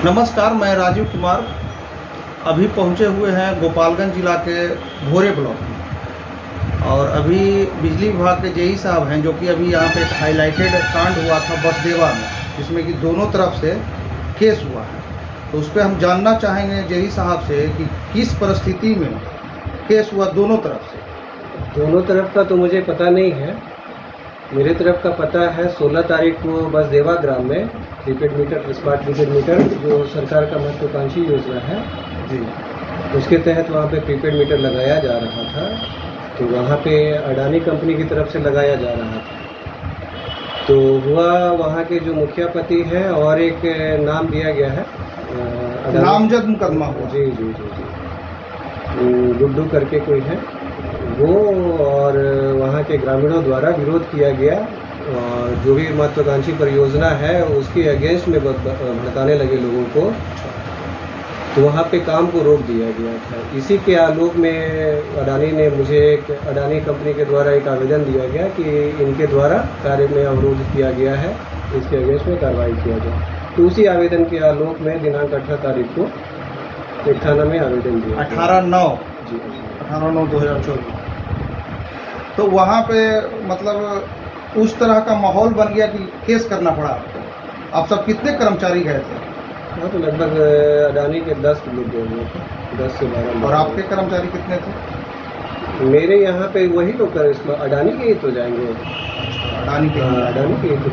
नमस्कार, मैं राजीव कुमार अभी पहुंचे हुए हैं गोपालगंज जिला के भोरे ब्लॉक में। और अभी बिजली विभाग के जेई साहब हैं, जो कि अभी यहाँ पे एक हाईलाइटेड कांड हुआ था बसदेवा में, जिसमें कि दोनों तरफ से केस हुआ है। तो उस पर हम जानना चाहेंगे जेई साहब से कि किस परिस्थिति में केस हुआ दोनों तरफ से। दोनों तरफ का तो मुझे पता नहीं है। मेरे तरफ का पता है 16 तारीख को बसदेवा ग्राम में prepaid meter, smart prepaid meter जो सरकार का महत्वाकांक्षी योजना है जी, उसके तहत वहाँ पे प्रीपेड मीटर लगाया जा रहा था। तो वहाँ पे अडानी कंपनी की तरफ से लगाया जा रहा था। तो हुआ वहाँ के जो मुखिया पति हैं और एक नाम दिया गया है, नामजद मुकदमा हुआ। जी जी जी जी, गुड्डू करके कोई है वो, और वहाँ के ग्रामीणों द्वारा विरोध किया गया और जो भी महत्वाकांक्षी परियोजना है उसके अगेंस्ट में भड़काने लगे लोगों को। तो वहाँ पे काम को रोक दिया गया था। इसी के आलोक में अडानी कंपनी के द्वारा एक आवेदन दिया गया कि इनके द्वारा कार्य में अवरोध किया गया है, इसके अगेंस्ट में कार्रवाई किया जाए। तो उसी आवेदन के आलोक में दिनांक 18 तारीख को एक थाना में आवेदन दिया। 18/9/2024। तो वहाँ पे मतलब उस तरह का माहौल बन गया कि केस करना पड़ा आपको। आप सब कितने कर्मचारी गए थे? हाँ, तो लगभग अडानी के 10 लोग गए हुए थे, 10 से 12। और आपके कर्मचारी कितने थे? मेरे यहाँ पे वही लोग अडानी के ही तो जाएंगे। अडानी के ही तो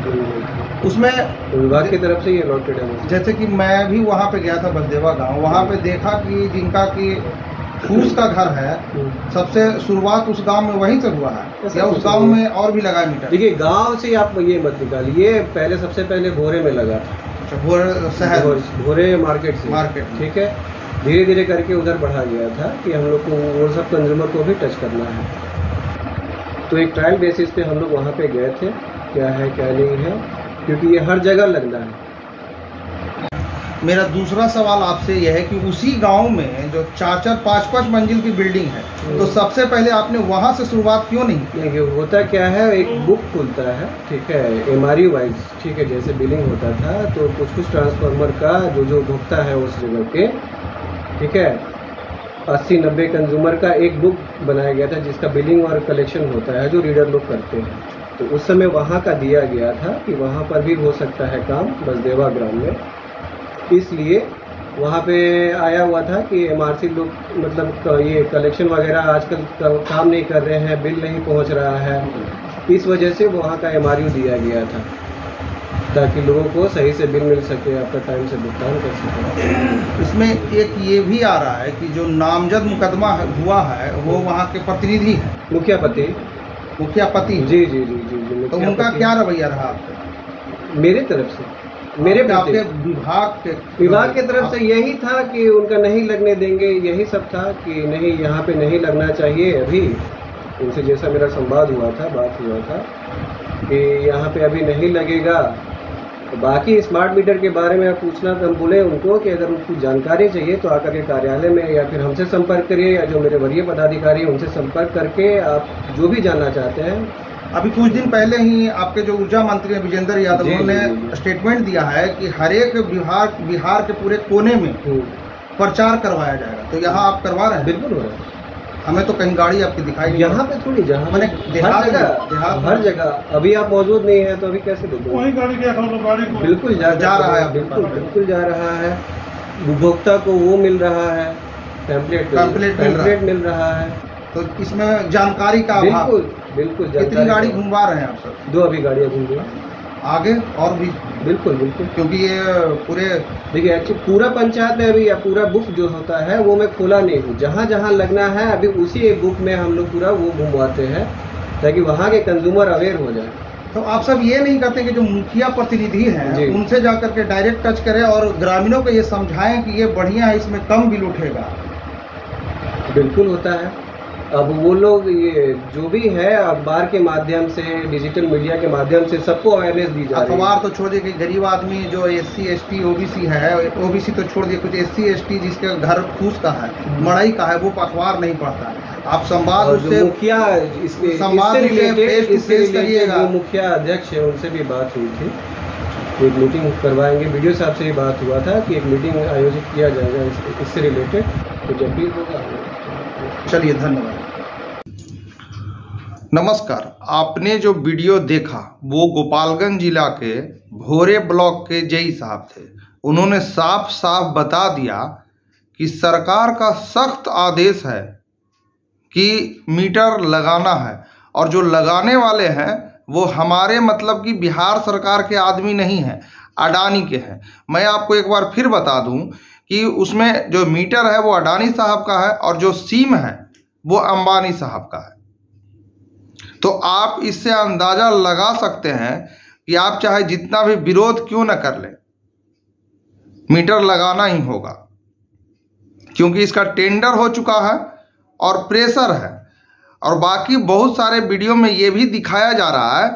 उसमें विभाग की तरफ से ये अलॉटेड है। जैसे कि मैं भी वहाँ पे गया था बसदेवा गांव, वहाँ पे देखा कि जिनका कि फूस का घर है, सबसे शुरुआत उस गांव में वहीं से हुआ है या उस गांव में और भी लगा मीटर? देखिए, गांव से आप ये मत निकालिए, पहले सबसे पहले भोरे में लगा था। भोरे मार्केट, ठीक है। धीरे धीरे करके उधर बढ़ा गया था कि हम लोग को वो सब कंज्यूमर को भी टच करना है। तो एक ट्रायल बेसिस पे हम लोग वहाँ पे गए थे, क्या है क्या नहीं है, क्योंकि ये हर जगह लगना है। मेरा दूसरा सवाल आपसे यह है कि उसी गांव में जो 4-4, 5-5 मंजिल की बिल्डिंग है, तो सबसे पहले आपने वहां से शुरुआत क्यों नहीं की? होता क्या है, एक बुक खुलता है, ठीक है, MRU वाइज, ठीक है, जैसे बिलिंग होता था तो कुछ ट्रांसफार्मर का जो भुगता है उस जगह के, ठीक है, 80-90 कंज्यूमर का एक बुक बनाया गया था जिसका बिलिंग और कलेक्शन होता है जो रीडर लोग करते हैं। तो उस समय वहाँ का दिया गया था कि वहाँ पर भी हो सकता है काम बसदेवा ग्राम में, इसलिए वहाँ पे आया हुआ था कि MRC लोग मतलब ये कलेक्शन वगैरह आजकल काम नहीं कर रहे हैं, बिल नहीं पहुँच रहा है, इस वजह से वहाँ का MRU दिया गया था ताकि लोगों को सही से बिल मिल सके, आपका टाइम से भुगतान कर सके। इसमें एक ये भी आ रहा है कि जो नामजद मुकदमा हुआ है वो वहाँ के प्रतिनिधि हैं, मुखिया पति। जी जी जी जी जी। तो उनका क्या रवैया रहा आपको? मेरे तरफ से, आपके विभाग के तरफ से यही था कि उनका नहीं लगने देंगे, यही सब था कि नहीं, यहाँ पे नहीं लगना चाहिए। अभी उनसे जैसा मेरा संवाद हुआ था, बात हुआ था कि यहाँ पे अभी नहीं लगेगा। तो बाकी स्मार्ट मीटर के बारे में आप पूछना तो हम बोले उनको कि अगर उनको जानकारी चाहिए तो आकर के कार्यालय में या फिर हमसे संपर्क करिए, या जो मेरे वरीय पदाधिकारी हैं उनसे संपर्क करके आप जो भी जानना चाहते हैं। अभी कुछ दिन पहले ही आपके जो ऊर्जा मंत्री विजेंद्र यादव ने स्टेटमेंट दिया है कि हर एक बिहार के पूरे कोने में प्रचार करवाया जाएगा, तो यहाँ आप करवा रहे हैं? बिल्कुल हो रहा है। हमें तो कहीं गाड़ी आपकी दिखाई नहीं। यहाँ पे थोड़ी, जहाँ मैंने हर जगह अभी आप मौजूद नहीं है तो अभी कैसे देखो, वही गाड़ी के बिल्कुल जा रहा है, बिल्कुल जा रहा है। उपभोक्ता को वो मिल रहा है, पैम्पलेट मिल रहा है। तो इसमें जानकारी का अभाव। बिल्कुल कितनी गाड़ी घुमवा रहे हैं आप सब? 2 अभी गाड़ियाँ घूम रही, आगे और भी? बिल्कुल, क्योंकि ये पूरे, देखिए एक्चुअली पूरा पंचायत में अभी या पूरा बुक जो होता है वो मैं खोला नहीं हूँ। जहाँ जहाँ लगना है अभी उसी एक बुक में हम लोग पूरा वो घुमवाते हैं ताकि वहाँ के कंज्यूमर अवेयर हो जाए। तो आप सब ये नहीं करते कि जो मुखिया प्रतिनिधि हैं उनसे जाकर के डायरेक्ट टच करें और ग्रामीणों को ये समझाएं कि ये बढ़िया है, इसमें कम बिल उठेगा? बिल्कुल होता है। अब वो लोग ये जो भी है अखबार के माध्यम से, डिजिटल मीडिया के माध्यम से सबको अवेयरनेस दी जा रही है। अखबार तो छोड़ दिए कि गरीब आदमी जो SC ST OBC है, OBC तो छोड़ दिए, कुछ SC ST जिसके घर फूस का है, मड़ई का है, वो अखबार नहीं पढ़ता है। आप संवाद उससे मुखिया संवाद फेस टू फेस करिएगा। जो मुखिया अध्यक्ष है उनसे भी बात हुई थी एक मीटिंग करवाएंगे। वीडियो साहब से ही बात हुआ था कि एक मीटिंग आयोजित किया जाएगा इससे रिलेटेड, तो जब भी होगा। चलिए, धन्यवाद। नमस्कार। आपने जो वीडियो देखा वो गोपालगंज जिला के भोरे ब्लॉक के जेई साहब थे। उन्होंने साफ साफ बता दिया कि सरकार का सख्त आदेश है कि मीटर लगाना है, और जो लगाने वाले हैं वो हमारे मतलब कि बिहार सरकार के आदमी नहीं हैं, अडानी के हैं। मैं आपको एक बार फिर बता दूं कि उसमें जो मीटर है वो अडानी साहब का है और जो सिम है वो अंबानी साहब का है। तो आप इससे अंदाजा लगा सकते हैं कि आप चाहे जितना भी विरोध क्यों न कर लें, मीटर लगाना ही होगा, क्योंकि इसका टेंडर हो चुका है और प्रेशर है। और बाकी बहुत सारे वीडियो में ये भी दिखाया जा रहा है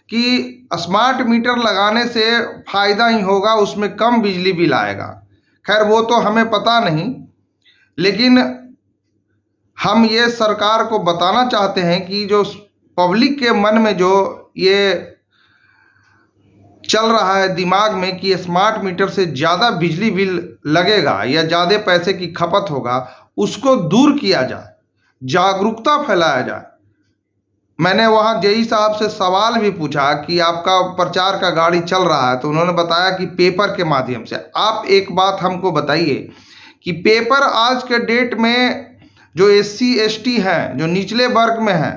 कि स्मार्ट मीटर लगाने से फायदा ही होगा, उसमें कम बिजली बिल आएगा। खैर वो तो हमें पता नहीं, लेकिन हम ये सरकार को बताना चाहते हैं कि जो पब्लिक के मन में जो ये चल रहा है दिमाग में कि स्मार्ट मीटर से ज़्यादा बिजली बिल लगेगा या ज़्यादा पैसे की खपत होगा, उसको दूर किया जाए, जागरूकता फैलाया जाए। मैंने वहाँ जेई साहब से सवाल भी पूछा कि आपका प्रचार का गाड़ी चल रहा है, तो उन्होंने बताया कि पेपर के माध्यम से। आप एक बात हमको बताइए कि पेपर आज के डेट में जो SC ST हैं, जो निचले वर्ग में हैं,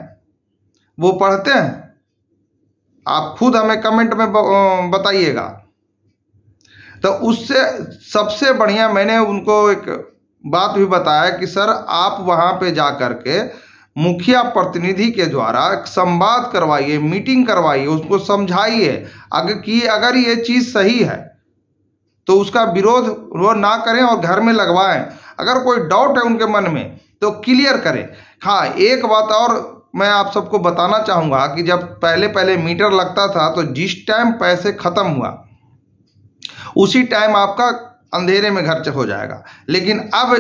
वो पढ़ते हैं? आप खुद हमें कमेंट में बताइएगा। तो उससे सबसे बढ़िया मैंने उनको एक बात भी बताया कि सर आप वहाँ पे जा कर के मुखिया प्रतिनिधि के द्वारा संवाद करवाइए, मीटिंग करवाइए, उसको समझाइए अगर ये चीज़ सही है तो उसका विरोध वो ना करें और घर में लगवाएं। अगर कोई डाउट है उनके मन में तो क्लियर करें। हाँ, एक बात और मैं आप सबको बताना चाहूँगा कि जब पहले मीटर लगता था तो जिस टाइम पैसे ख़त्म हुआ उसी टाइम आपका अंधेरे में घर हो जाएगा। लेकिन अब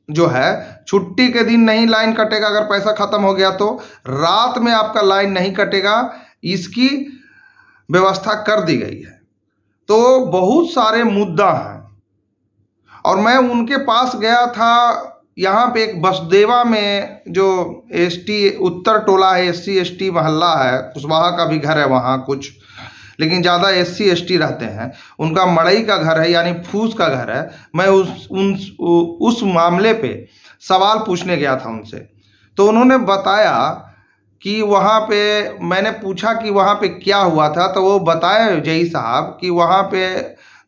जो है छुट्टी के दिन नहीं लाइन कटेगा, अगर पैसा ख़त्म हो गया तो रात में आपका लाइन नहीं कटेगा, इसकी व्यवस्था कर दी गई है। तो बहुत सारे मुद्दा हैं और मैं उनके पास गया था। यहाँ पे एक बसदेवा में जो ST उत्तर टोला है, SC ST मोहल्ला है, कुशवाहा का भी घर है वहाँ कुछ, लेकिन ज़्यादा SC ST रहते हैं। उनका मड़ई का घर है, यानी फूस का घर है। मैं उस मामले पे सवाल पूछने गया था उनसे, तो उन्होंने बताया कि वहाँ पे मैंने पूछा कि वहाँ पे क्या हुआ था, तो वो बताए जेई साहब कि वहाँ पे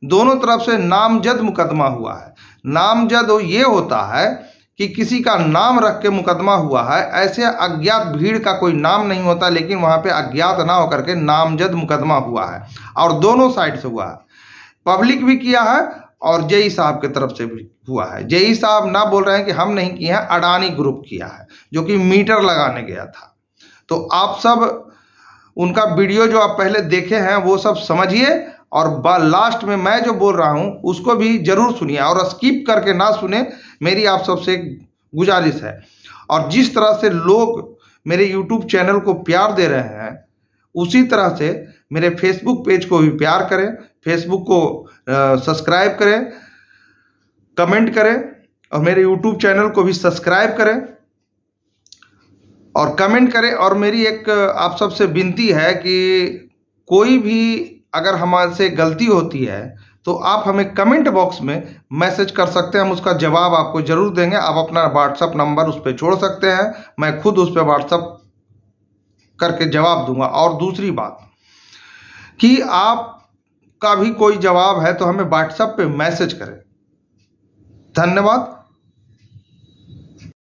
दोनों तरफ से नामजद मुकदमा हुआ है। नामजद ये होता है कि किसी का नाम रख के मुकदमा हुआ है, ऐसे अज्ञात भीड़ का कोई नाम नहीं होता, लेकिन वहाँ पे अज्ञात ना होकर के नामजद मुकदमा हुआ है और दोनों साइड से हुआ है। पब्लिक भी किया है और जेई साहब की तरफ से भी हुआ है। जेई साहब ना बोल रहे हैं कि हम नहीं किए हैं, अडानी ग्रुप किया है जो कि मीटर लगाने गया था। तो आप सब उनका वीडियो जो आप पहले देखे हैं वो सब समझिए और लास्ट में मैं जो बोल रहा हूं उसको भी जरूर सुनिए और स्किप करके ना सुने, मेरी आप सबसे गुजारिश है। और जिस तरह से लोग मेरे YouTube चैनल को प्यार दे रहे हैं उसी तरह से मेरे फेसबुक पेज को भी प्यार करें, फेसबुक को सब्सक्राइब करें, कमेंट करें और मेरे YouTube चैनल को भी सब्सक्राइब करें और कमेंट करें। और मेरी एक आप सबसे विनती है कि कोई भी अगर हमारे से गलती होती है तो आप हमें कमेंट बॉक्स में मैसेज कर सकते हैं, हम उसका जवाब आपको जरूर देंगे। आप अपना व्हाट्सअप नंबर उस पर छोड़ सकते हैं, मैं खुद उस पर व्हाट्सअप करके जवाब दूंगा। और दूसरी बात कि आपका भी कोई जवाब है तो हमें व्हाट्सएप पे मैसेज करें। धन्यवाद।